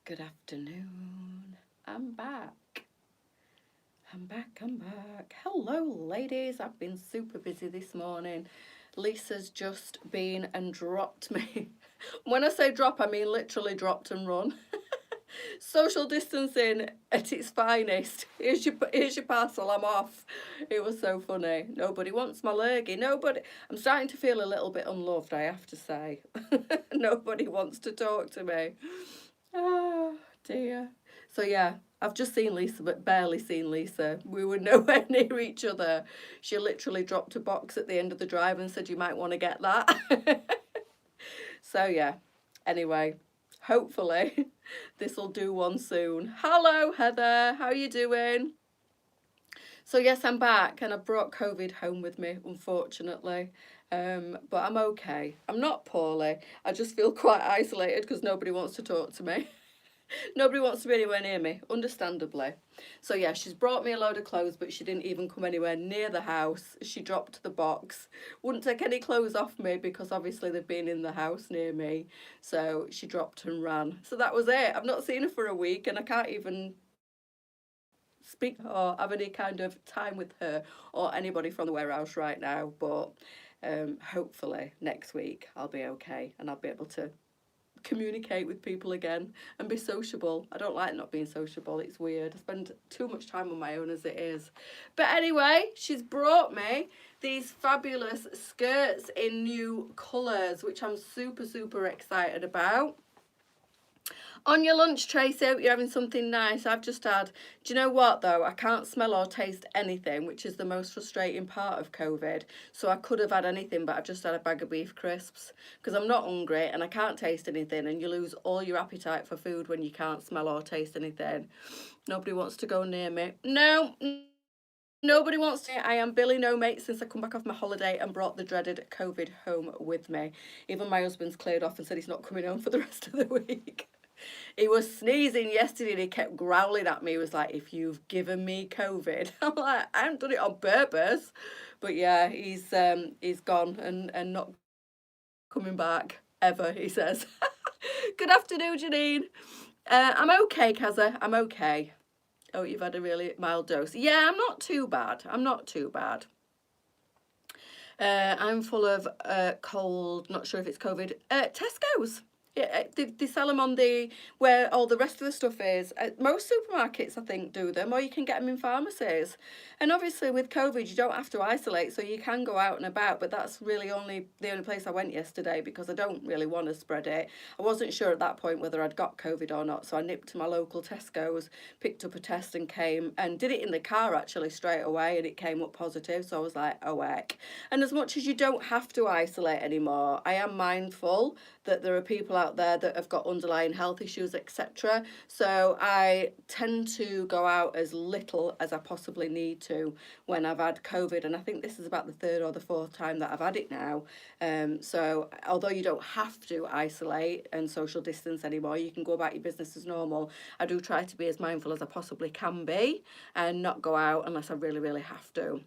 Good afternoon. I'm back. I'm back. Hello, ladies. I've been super busy this morning. Lisa's just been and dropped me. When I say drop, I mean literally dropped and run. Social distancing at its finest. Here's your parcel. I'm off. It was so funny. Nobody wants my lurgy. Nobody. I'm starting to feel a little bit unloved, I have to say. Nobody wants to talk to me. Oh dear. So yeah, I've just seen Lisa, but barely seen Lisa. We were nowhere near each other. She literally dropped a box at the end of the drive and said, "You might want to get that." So yeah. Anyway, hopefully this'll do one soon. Hello, Heather. How are you doing? So yes, I'm back, and I brought COVID home with me, unfortunately. But I'm okay. I'm not poorly. I just feel quite isolated because nobody wants to talk to me. Nobody wants to be anywhere near me, understandably. So yeah, she's brought me a load of clothes, but she didn't even come anywhere near the house. She dropped the box. Wouldn't take any clothes off me because obviously they've been in the house near me. So she dropped and ran. So that was it. I've not seen her for a week and I can't even speak or have any kind of time with her or anybody from the warehouse right now. But hopefully next week I'll be okay and I'll be able to communicate with people again and be sociable. I don't like not being sociable. It's weird. I spend too much time on my own as it is. But anyway, she's brought me these fabulous skirts in new colours, which I'm super excited about. On your lunch, Tracy, hope you're having something nice. I've just had, do you know what though? I can't smell or taste anything, which is the most frustrating part of COVID. So I could have had anything, but I've just had a bag of beef crisps because I'm not hungry and I can't taste anything. And you lose all your appetite for food when you can't smell or taste anything. Nobody wants to go near me. No, nobody wants to. I am Billy No Mate since I come back off my holiday and brought the dreaded COVID home with me. Even my husband's cleared off and said he's not coming home for the rest of the week. He was sneezing yesterday and he kept growling at me. He was like, "If you've given me COVID." I'm like, "I haven't done it on purpose." But yeah, he's gone and not coming back ever, he says. Good afternoon, Janine. I'm okay, Kaza. I'm okay. Oh, you've had a really mild dose. Yeah, I'm not too bad. I'm not too bad. I'm full of cold, not sure if it's COVID. Tesco's. Yeah, they sell them on the where all the rest of the stuff is. Most supermarkets, I think, do them, or you can get them in pharmacies. And obviously, with COVID, you don't have to isolate, so you can go out and about. But that's really the only place I went yesterday because I don't really want to spread it. I wasn't sure at that point whether I'd got COVID or not, so I nipped to my local Tesco's, picked up a test, and came and did it in the car actually straight away, and it came up positive. So I was like, oh heck. And as much as you don't have to isolate anymore, I am mindful that there are people out there that have got underlying health issues, etc. So I tend to go out as little as I possibly need to when I've had COVID, and I think this is about the third or the fourth time that I've had it now. So although you don't have to isolate and social distance anymore, you can go about your business as normal. I do try to be as mindful as I possibly can be and not go out unless I really have to.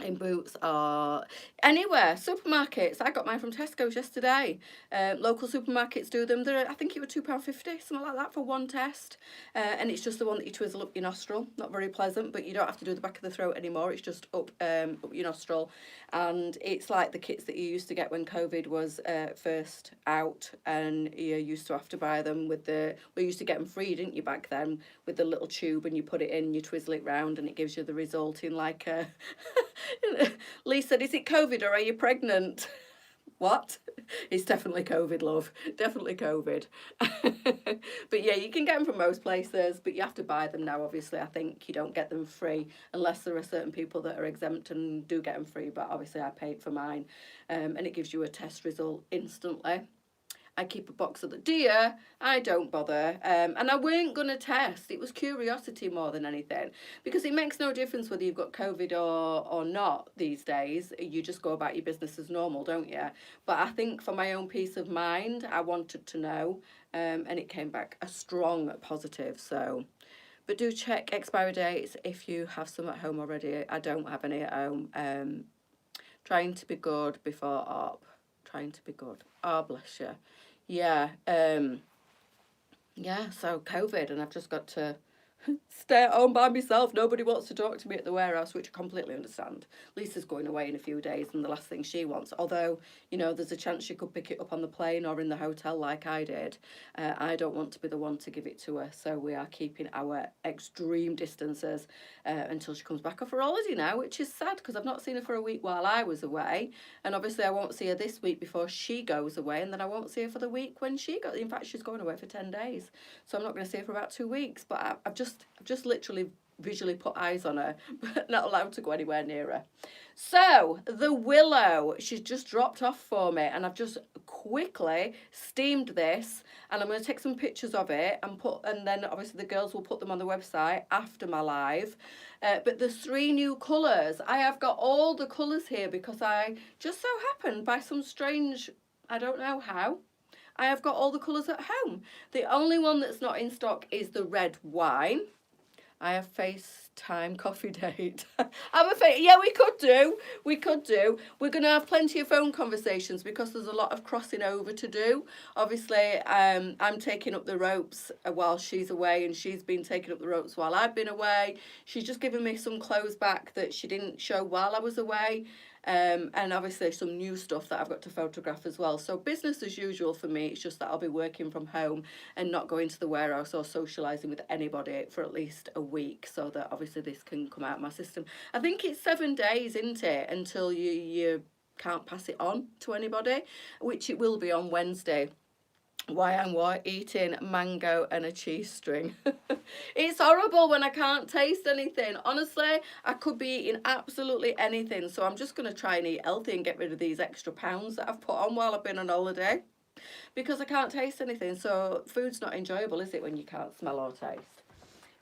In Boots or anywhere. Supermarkets. I got mine from Tesco's yesterday. Local supermarkets do them. I think it was £2.50, something like that, for one test. And it's just the one that you twizzle up your nostril. Not very pleasant, but you don't have to do the back of the throat anymore. It's just up your nostril. And it's like the kits that you used to get when COVID was first out, and you used to have to buy them with we used to get them free, didn't you, back then, with the little tube, and you put it in, you twizzle it round, and it gives you the result in like a Lee said, "Is it COVID or are you pregnant?" What? It's definitely COVID, love. Definitely COVID. But yeah, you can get them from most places, but you have to buy them now, obviously. I think you don't get them free unless there are certain people that are exempt and do get them free, but obviously I paid for mine. And it gives you a test result instantly. I keep a box of the deer. I don't bother. And I weren't going to test. It was curiosity more than anything. Because it makes no difference whether you've got COVID or not these days. You just go about your business as normal, don't you? But I think for my own peace of mind, I wanted to know. And it came back a strong positive. So, but do check expiry dates if you have some at home already. I don't have any at home. Trying to be good before op. Trying to be good. Oh, bless you. Yeah. yeah, so COVID, and I've just got to stay at home by myself. Nobody wants to talk to me at the warehouse, which I completely understand. Lisa's going away in a few days, and the last thing she wants, although, you know, there's a chance she could pick it up on the plane or in the hotel like I did. I don't want to be the one to give it to her, so we are keeping our extreme distances until she comes back off her holiday now, which is sad because I've not seen her for a week while I was away, and obviously I won't see her this week before she goes away, and then I won't see her for the week when she goes. In fact, she's going away for 10 days, so I'm not going to see her for about 2 weeks. But I've just literally visually put eyes on her, but not allowed to go anywhere near her. So the Willow, she's just dropped off for me, and I've just quickly steamed this, and I'm going to take some pictures of it and then obviously the girls will put them on the website after my live. But there's 3 new colours. I have got all the colours here because I just so happened by some strange, I don't know how, I have got all the colours at home. The only one that's not in stock is the red wine. I have FaceTime coffee date. Yeah, we could do. We could do. We're going to have plenty of phone conversations because there's a lot of crossing over to do. Obviously, I'm taking up the ropes while she's away, and she's been taking up the ropes while I've been away. She's just given me some clothes back that she didn't show while I was away. And obviously some new stuff that I've got to photograph as well. So business as usual for me. It's just that I'll be working from home and not going to the warehouse or socialising with anybody for at least a week, so that obviously this can come out of my system. I think it's 7 days, isn't it, until you can't pass it on to anybody, which it will be on Wednesday. Why I'm eating mango and a cheese string. It's horrible when I can't taste anything. Honestly, I could be eating absolutely anything. So I'm just going to try and eat healthy and get rid of these extra pounds that I've put on while I've been on holiday, because I can't taste anything. So food's not enjoyable, is it, when you can't smell or taste?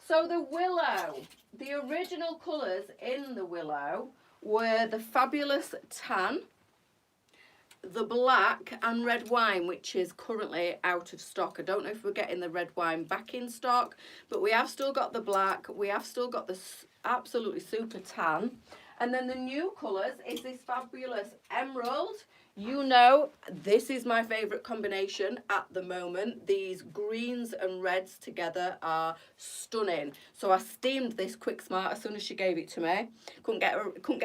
So the Willow, the original colours in the Willow were the fabulous tan, the black and red wine, which is currently out of stock. I don't know if we're getting the red wine back in stock, but we have still got the black. We have still got the absolutely super tan. And then the new colours is this fabulous emerald. You know, this is my favourite combination at the moment. These greens and reds together are stunning. So I steamed this quick smart as soon as she gave it to me. Couldn't get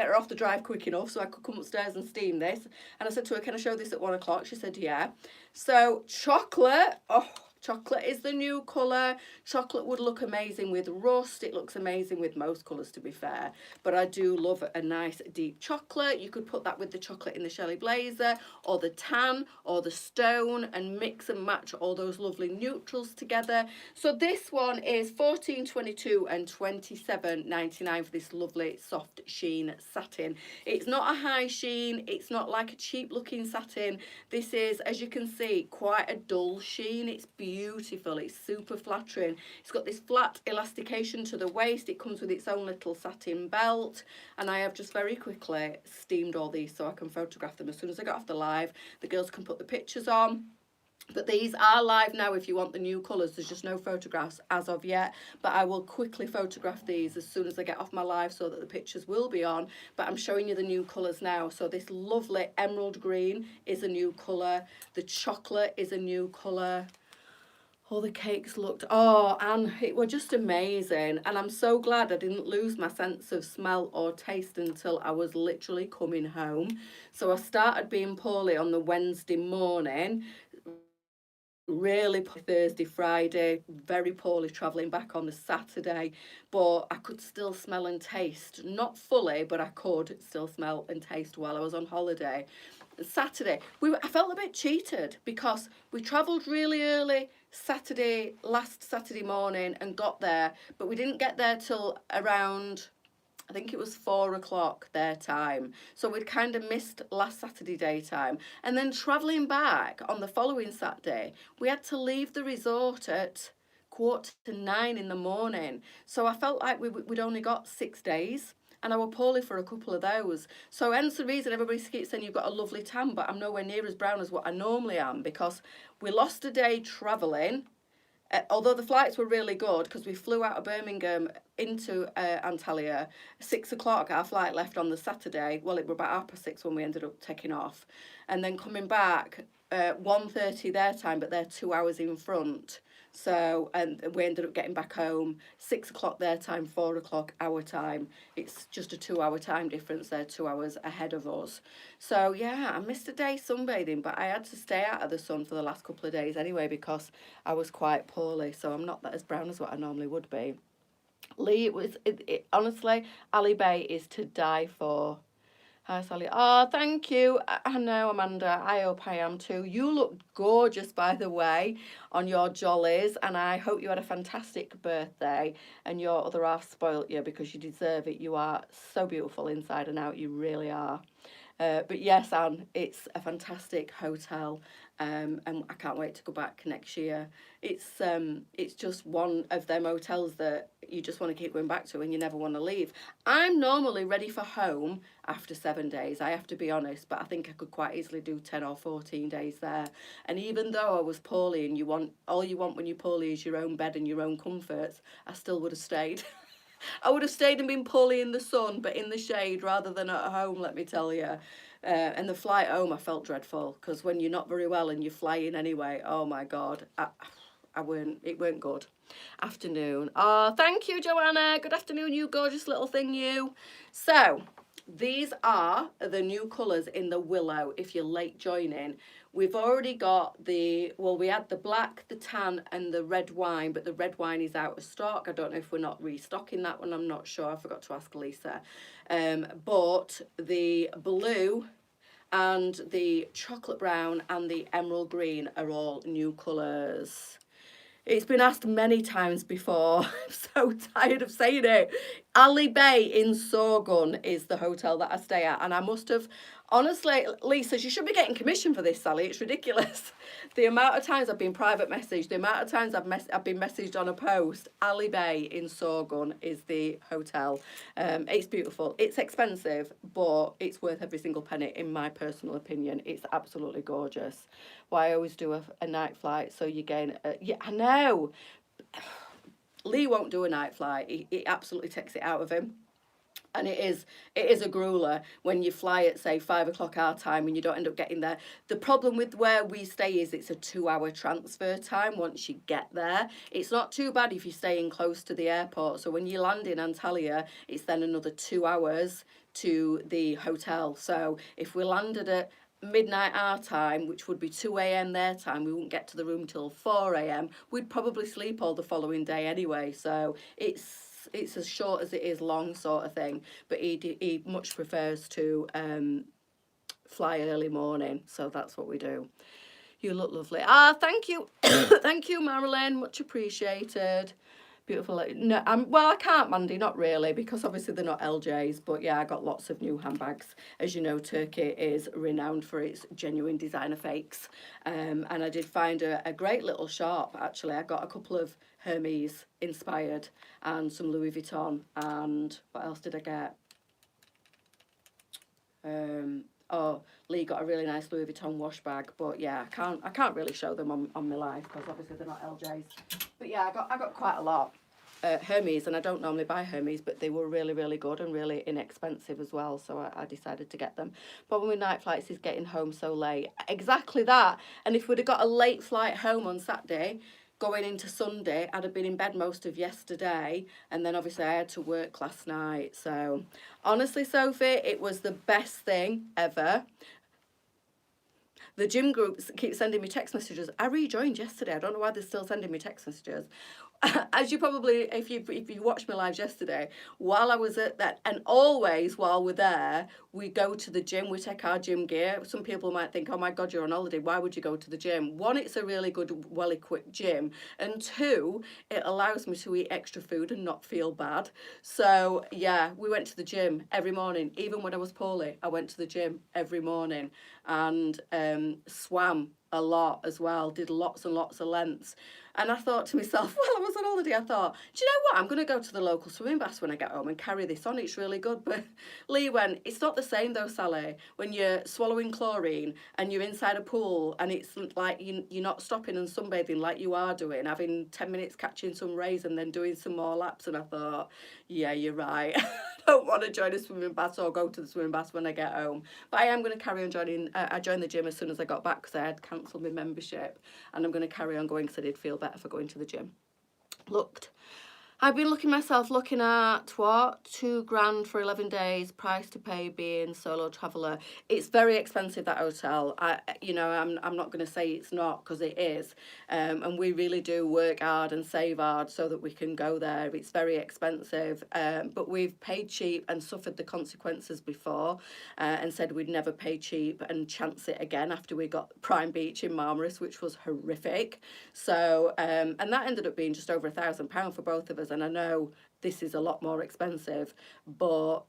her off the drive quick enough, so I could come upstairs and steam this. And I said to her, can I show this at 1 o'clock? She said, yeah. So chocolate, oh, chocolate is the new colour. Chocolate would look amazing with rust. It looks amazing with most colours, to be fair. But I do love a nice deep chocolate. You could put that with the chocolate in the Shelley Blazer or the tan or the stone and mix and match all those lovely neutrals together. So this one is $14.22 and $27.99 for this lovely soft sheen satin. It's not a high sheen. It's not like a cheap looking satin. This is, as you can see, quite a dull sheen. It's beautiful. It's super flattering. It's got this flat elastication to the waist. It comes with its own little satin belt, and I have just very quickly steamed all these so I can photograph them as soon as I get off the live. The girls can put the pictures on. But these are live now if you want the new colours. There's just no photographs as of yet, but I will quickly photograph these as soon as I get off my live so that the pictures will be on. But I'm showing you the new colours now. So this lovely emerald green is a new colour. The chocolate is a new colour. All the cakes looked, and it were just amazing. And I'm so glad I didn't lose my sense of smell or taste until I was literally coming home. So I started being poorly on the Wednesday morning, really Thursday, Friday, very poorly travelling back on the Saturday, but I could still smell and taste, not fully, but I could still smell and taste while I was on holiday. Saturday, I felt a bit cheated because we travelled really early last Saturday morning and got there, but we didn't get there till around, I think it was 4 o'clock their time. So we'd kind of missed last Saturday daytime. And then travelling back on the following Saturday, we had to leave the resort at 8:45 in the morning. So I felt like we'd only got 6 days. And I were poorly for a couple of those. So hence the reason everybody keeps saying you've got a lovely tan, but I'm nowhere near as brown as what I normally am, because we lost a day travelling. Although the flights were really good, because we flew out of Birmingham into Antalya, 6 o'clock our flight left on the Saturday. Well, it was about 6:30 when we ended up taking off. And then coming back, 1:30 their time, but they're 2 hours in front. So, and we ended up getting back home 6 o'clock their time, 4 o'clock our time. It's just a 2 hour time difference. They're 2 hours ahead of us. So, yeah, I missed a day sunbathing, but I had to stay out of the sun for the last couple of days anyway because I was quite poorly. So, I'm not that as brown as what I normally would be. Lee, honestly, Ali Bay is to die for. Hi, Sally. Oh, thank you. I know, Amanda. I hope I am too. You look gorgeous, by the way, on your jollies, and I hope you had a fantastic birthday and your other half spoilt you because you deserve it. You are so beautiful inside and out. You really are. But yes, Anne, it's a fantastic hotel, and I can't wait to go back next year. It's just one of them hotels that you just want to keep going back to and you never want to leave. I'm normally ready for home after 7 days, I have to be honest, but I think I could quite easily do 10 or 14 days there. And even though I was poorly and all you want when you're poorly is your own bed and your own comforts, I still would have stayed. I would have stayed and been poorly in the sun, but in the shade rather than at home, let me tell you. And the flight home, I felt dreadful because when you're not very well and you're flying anyway, oh my God, it weren't good. Afternoon. Oh, thank you, Joanna. Good afternoon, you gorgeous little thing, you. So, these are the new colours in the Willow if you're late joining. We've already got we had the black, the tan and the red wine, but the red wine is out of stock. I don't know if we're not restocking that one, I'm not sure. I forgot to ask Lisa. But the blue and the chocolate brown and the emerald green are all new colours. It's been asked many times before. I'm so tired of saying it. Ali Bay in Sorgun is the hotel that I stay at. And I must have, honestly, Lisa, you should be getting commission for this, Sally. It's ridiculous. The amount of times I've been private messaged, the amount of times I've been messaged on a post. Ali Bay in Sorgun is the hotel. It's beautiful. It's expensive, but it's worth every single penny, in my personal opinion. It's absolutely gorgeous. Why I always do a night flight, so you gain. Yeah, I know. Lee won't do a night flight. He absolutely takes it out of him. And it is a grueler when you fly at, say, 5 o'clock our time and you don't end up getting there. The problem with where we stay is it's a 2-hour transfer time once you get there. It's not too bad if you're staying close to the airport. So when you land in Antalya, it's then another 2 hours to the hotel. So if we landed at midnight our time, which would be 2 a.m. their time, we wouldn't get to the room till 4 a.m. We'd probably sleep all the following day anyway. So it's as short as it is long sort of thing. But he much prefers to fly early morning. So that's what we do. You look lovely. Thank you. Thank you, Marilyn. Much appreciated. Beautiful. No, well, I can't, Mandy, not really, because obviously they're not LJs. But yeah, I got lots of new handbags. As you know, Turkey is renowned for its genuine designer fakes. And I did find a great little shop, actually. I got a couple of Hermes inspired and some Louis Vuitton. And what else did I get? Lee got a really nice Louis Vuitton wash bag, but yeah, I can't really show them on my live because obviously they're not LJs. But yeah, I got quite a lot. Hermes, and I don't normally buy Hermes, but they were really, really good and really inexpensive as well, so I decided to get them. Problem with night flights is getting home so late. Exactly that. And if we'd have got a late flight home on Saturday, going into Sunday, I'd have been in bed most of yesterday, and then obviously I had to work last night. So honestly, Sophie, it was the best thing ever. The gym groups keep sending me text messages. I rejoined yesterday. I don't know why they're still sending me text messages. As you probably, if you watched my lives yesterday, while I was at that, and always while we're there, we go to the gym, we take our gym gear. Some people might think, oh my God, you're on holiday, why would you go to the gym? One, it's a really good, well-equipped gym, and two, it allows me to eat extra food and not feel bad. So yeah, we went to the gym every morning. Even when I was poorly, I went to the gym every morning and swam a lot as well, did lots and lots of lengths. And I thought to myself, well, I was on holiday, I thought, do you know what? I'm going to go to the local swimming baths when I get home and carry this on. It's really good. But Lee went, it's not the same though, Sally, when you're swallowing chlorine and you're inside a pool and it's like you're not stopping and sunbathing like you are doing, having 10 minutes catching some rays and then doing some more laps. And I thought, yeah, you're right. I don't want to join a swimming bath or go to the swimming bath when I get home. But I am going to carry on joining. I joined the gym as soon as I got back because I had cancelled my membership, and I'm going to carry on going because I did feel better for going to the gym. I've been looking at what, £2,000 for 11 days, price to pay being solo traveller. It's very expensive, that hotel. I'm not going to say it's not, because it is, and we really do work hard and save hard so that we can go there. It's very expensive, but we've paid cheap and suffered the consequences before, and said we'd never pay cheap and chance it again after we got Prime Beach in Marmaris, which was horrific. So and that ended up being just over £1,000 for both of us. And I know this is a lot more expensive, but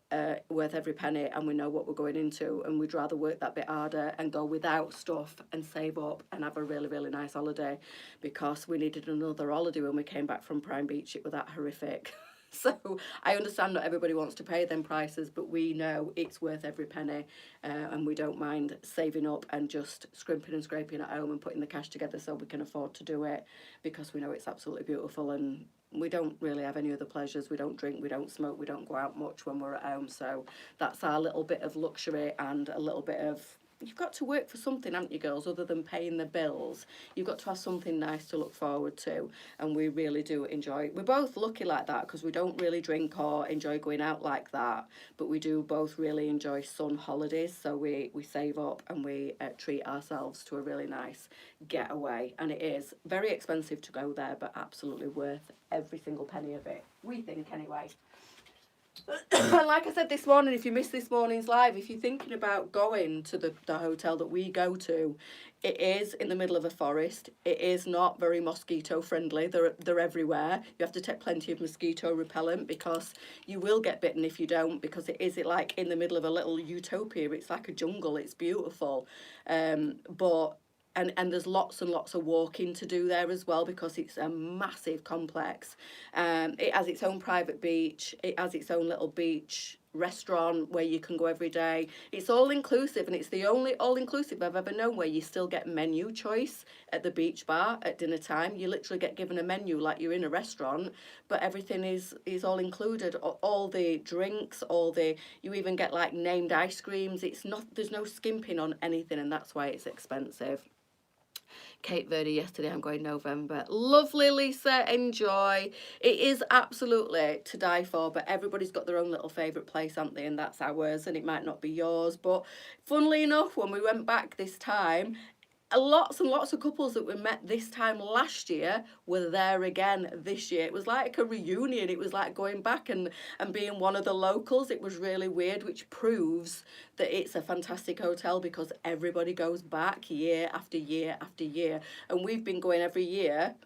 worth every penny, and we know what we're going into, and we'd rather work that bit harder and go without stuff and save up and have a really, really nice holiday, because we needed another holiday when we came back from Prime Beach. It was that horrific. So I understand not everybody wants to pay them prices, but we know it's worth every penny, and we don't mind saving up and just scrimping and scraping at home and putting the cash together so we can afford to do it, because we know it's absolutely beautiful, and we don't really have any other pleasures. We don't drink, we don't smoke, we don't go out much when we're at home. So that's our little bit of luxury and a little bit of, you've got to work for something, haven't you, girls, other than paying the bills. You've got to have something nice to look forward to, and we really do enjoy. We're both lucky like that, because we don't really drink or enjoy going out like that, but we do both really enjoy sun holidays, so we save up and we treat ourselves to a really nice getaway. And it is very expensive to go there, but absolutely worth every single penny of it, we think, anyway. And like I said this morning, if you missed this morning's live, if you're thinking about going to the hotel that we go to, it is in the middle of a forest. It is not very mosquito friendly. They're everywhere. You have to take plenty of mosquito repellent, because you will get bitten if you don't, because it is like in the middle of a little utopia. It's like a jungle. It's beautiful. And there's lots and lots of walking to do there as well, because it's a massive complex. It has its own private beach. It has its own little beach restaurant where you can go every day. It's all inclusive, and it's the only all inclusive I've ever known where you still get menu choice at the beach bar at dinner time. You literally get given a menu like you're in a restaurant, but everything is all included. All the drinks, you even get like named ice creams. There's no skimping on anything, and that's why it's expensive. Cape Verde yesterday, I'm going November. Lovely, Lisa, enjoy. It is absolutely to die for, but everybody's got their own little favourite place, haven't they? And that's ours, and it might not be yours. But funnily enough, when we went back this time, lots and lots of couples that we met this time last year were there again this year. It was like a reunion. It was like going back and being one of the locals. It was really weird, which proves that it's a fantastic hotel, because everybody goes back year after year after year. And we've been going every year,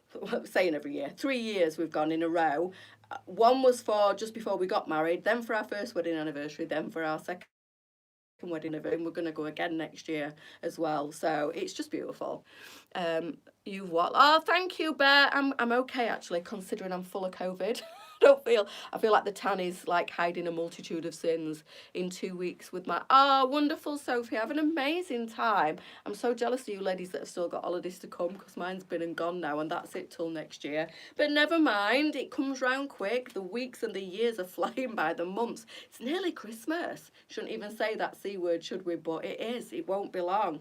saying every year, 3 years we've gone in a row. One was for just before we got married, then for our first wedding anniversary, then for our second wedding anniversary, and we're going to go again next year as well. So it's just beautiful. You've what? Oh, thank you, Bear. I'm okay, actually, considering I'm full of COVID. I feel like the tan is like hiding a multitude of sins in 2 weeks with my, wonderful, Sophie. Have an amazing time. I'm so jealous of you ladies that have still got holidays to come, because mine's been and gone now, and that's it till next year. But never mind, it comes round quick. The weeks and the years are flying by, the months. It's nearly Christmas. Shouldn't even say that C word, should we? But it is. It won't be long.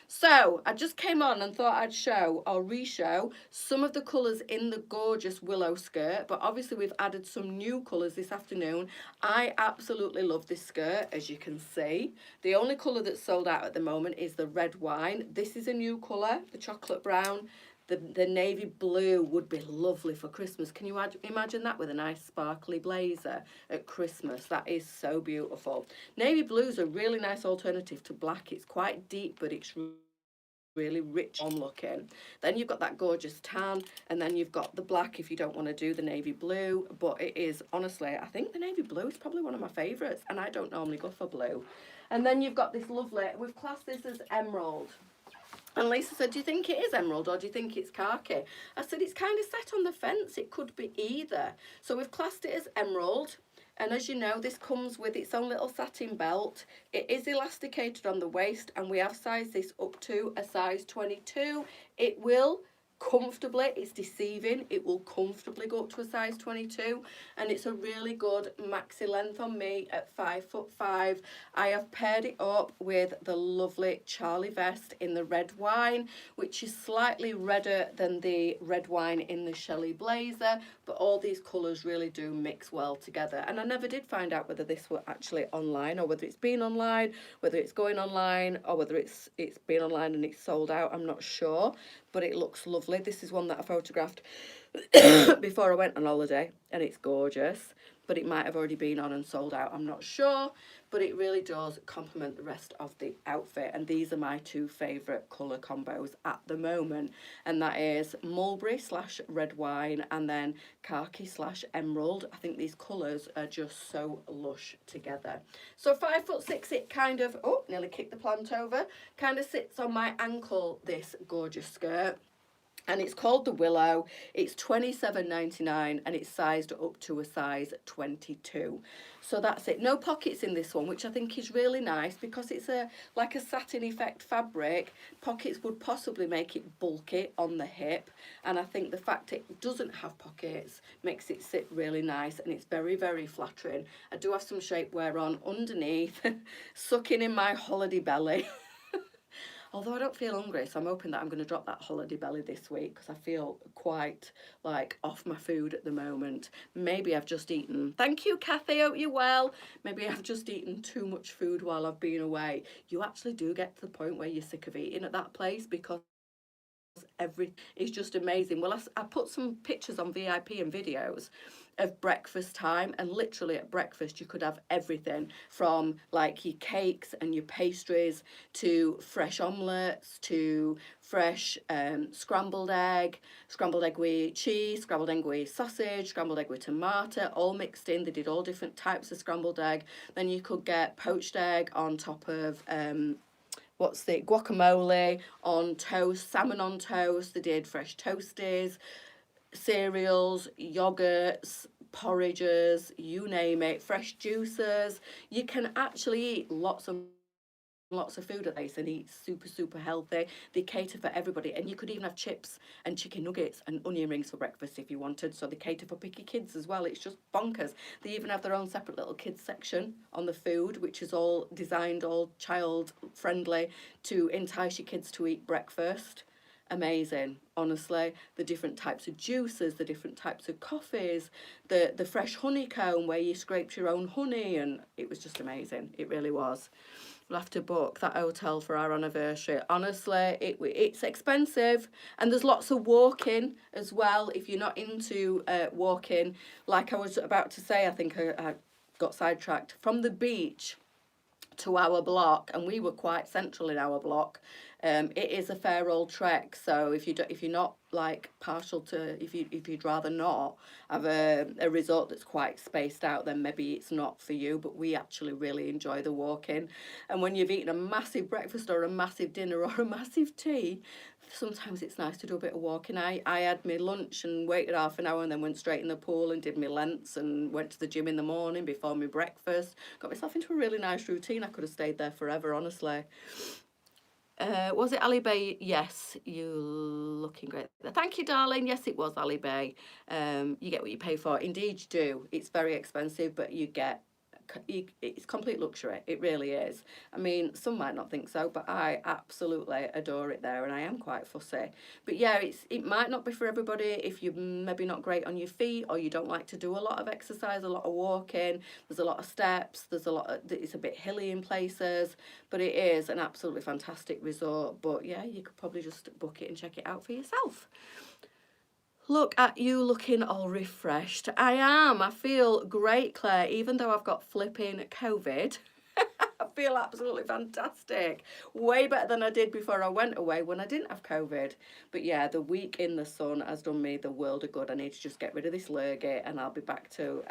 So I just came on and thought I'd show or re-show some of the colours in the gorgeous Willow skirt, but obviously we've added some new colours this afternoon. I absolutely love this skirt, as you can see. The only colour that's sold out at the moment is the red wine. This is a new colour, the chocolate brown. The navy blue would be lovely for Christmas. Can you imagine that with a nice sparkly blazer at Christmas? That is so beautiful. Navy blue is a really nice alternative to black. It's quite deep, but it's really rich on looking. Then you've got that gorgeous tan, and then you've got the black if you don't want to do the navy blue. But it is, honestly, I think the navy blue is probably one of my favourites, and I don't normally go for blue. And then you've got this lovely, we've classed this as emerald. And Lisa said, do you think it is emerald or do you think it's khaki? I said, it's kind of set on the fence. It could be either. So we've classed it as emerald. And as you know, this comes with its own little satin belt. It is elasticated on the waist, and we have sized this up to a size 22. It will comfortably, it's deceiving, it will comfortably go up to a size 22, and it's a really good maxi length on me at 5'5". I have paired it up with the lovely Charlie vest in the red wine, which is slightly redder than the red wine in the Shelley blazer, but all these colours really do mix well together. And I never did find out whether this were actually online, or whether it's been online, whether it's going online, or whether it's been online and it's sold out. I'm not sure, but it looks lovely. This is one that I photographed before I went on holiday, and it's gorgeous, but it might have already been on and sold out. I'm not sure, but it really does complement the rest of the outfit. And these are my two favourite colour combos at the moment, and that is mulberry / red wine and then khaki / emerald. I think these colours are just so lush together. So 5'6", it kind of, oh, nearly kicked the plant over, kind of sits on my ankle, this gorgeous skirt. And it's called the Willow. It's $27.99 and it's sized up to a size 22. So that's it. No pockets in this one, which I think is really nice because it's like a satin effect fabric. Pockets would possibly make it bulky on the hip, and I think the fact it doesn't have pockets makes it sit really nice, and it's very, very flattering. I do have some shapewear on underneath, sucking in my holiday belly. Although I don't feel hungry, so I'm hoping that I'm going to drop that holiday belly this week because I feel quite like off my food at the moment. Maybe I've just eaten. Thank you, Kathy. Hope you're well. Maybe I've just eaten too much food while I've been away. You actually do get to the point where you're sick of eating at that place because everything is just amazing. Well, I put some pictures on VIP and videos of breakfast time, and literally at breakfast you could have everything from like your cakes and your pastries to fresh omelettes to fresh scrambled egg with cheese, scrambled egg with sausage, scrambled egg with tomato, all mixed in. They did all different types of scrambled egg. Then you could get poached egg on top of guacamole on toast, salmon on toast. They did fresh toasties, cereals, yogurts, porridges, you name it, fresh juices. You can actually eat lots of food at this and eat super, super healthy. They cater for everybody, and you could even have chips and chicken nuggets and onion rings for breakfast if you wanted. So they cater for picky kids as well. It's just bonkers. They even have their own separate little kids section on the food, which is all designed, all child friendly, to entice your kids to eat breakfast. Amazing, honestly. The different types of juices, the different types of coffees, the fresh honeycomb where you scraped your own honey, and it was just amazing. It really was. We'll have to book that hotel for our anniversary. Honestly, it's expensive, and there's lots of walking as well if you're not into walking. Like I was about to say, I think I got sidetracked. From the beach to our block, and we were quite central in our block. It is a fair old trek, so if you're not like partial to, if you'd rather not have a resort that's quite spaced out, then maybe it's not for you. But we actually really enjoy the walking, and when you've eaten a massive breakfast or a massive dinner or a massive tea, sometimes it's nice to do a bit of walking. I had my lunch and waited half an hour and then went straight in the pool and did my lengths and went to the gym in the morning before my breakfast. Got myself into a really nice routine. I could have stayed there forever, honestly. Was it Ali Bay? Yes, you looking great. Thank you, darling. Yes, it was Ali Bay. You get what you pay for. Indeed, you do. It's very expensive, but it's complete luxury. It really is. I mean, some might not think so, but I absolutely adore it there, and I am quite fussy. But yeah, it might not be for everybody if you're maybe not great on your feet, or you don't like to do a lot of exercise, a lot of walking. There's a lot of steps. It's a bit hilly in places, but it is an absolutely fantastic resort. But yeah, you could probably just book it and check it out for yourself. Look at you looking all refreshed. I am. I feel great, Claire, even though I've got flipping COVID. I feel absolutely fantastic. Way better than I did before I went away when I didn't have COVID. But yeah, the week in the sun has done me the world of good. I need to just get rid of this lurgy and I'll be back to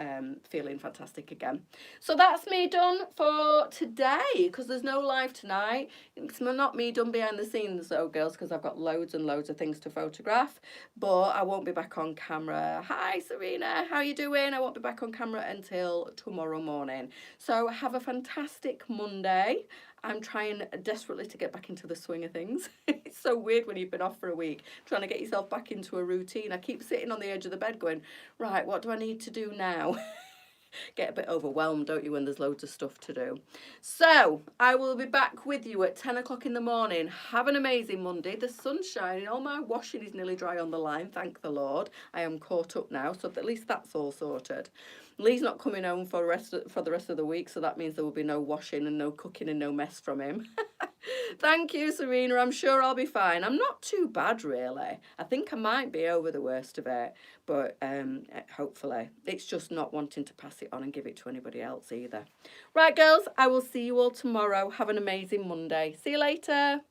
feeling fantastic again. So that's me done for today, because there's no live tonight. It's not me done behind the scenes though, girls, because I've got loads and loads of things to photograph. But I won't be back on camera. Hi Serena, how are you doing? I won't be back on camera until tomorrow morning. So have a fantastic Monday. I'm trying desperately to get back into the swing of things. It's so weird when you've been off for a week, trying to get yourself back into a routine. I keep sitting on the edge of the bed going, right, what do I need to do now? Get a bit overwhelmed, don't you, when there's loads of stuff to do. So I will be back with you at 10 o'clock in the morning. Have an amazing Monday. The sun's shining. All my washing is nearly dry on the line, thank the Lord. I am caught up now, so at least that's all sorted. Lee's not coming home for the rest of the week, so that means there will be no washing and no cooking and no mess from him. Thank you, Serena. I'm sure I'll be fine. I'm not too bad, really. I think I might be over the worst of it, but hopefully. It's just not wanting to pass it on and give it to anybody else either. Right, girls, I will see you all tomorrow. Have an amazing Monday. See you later.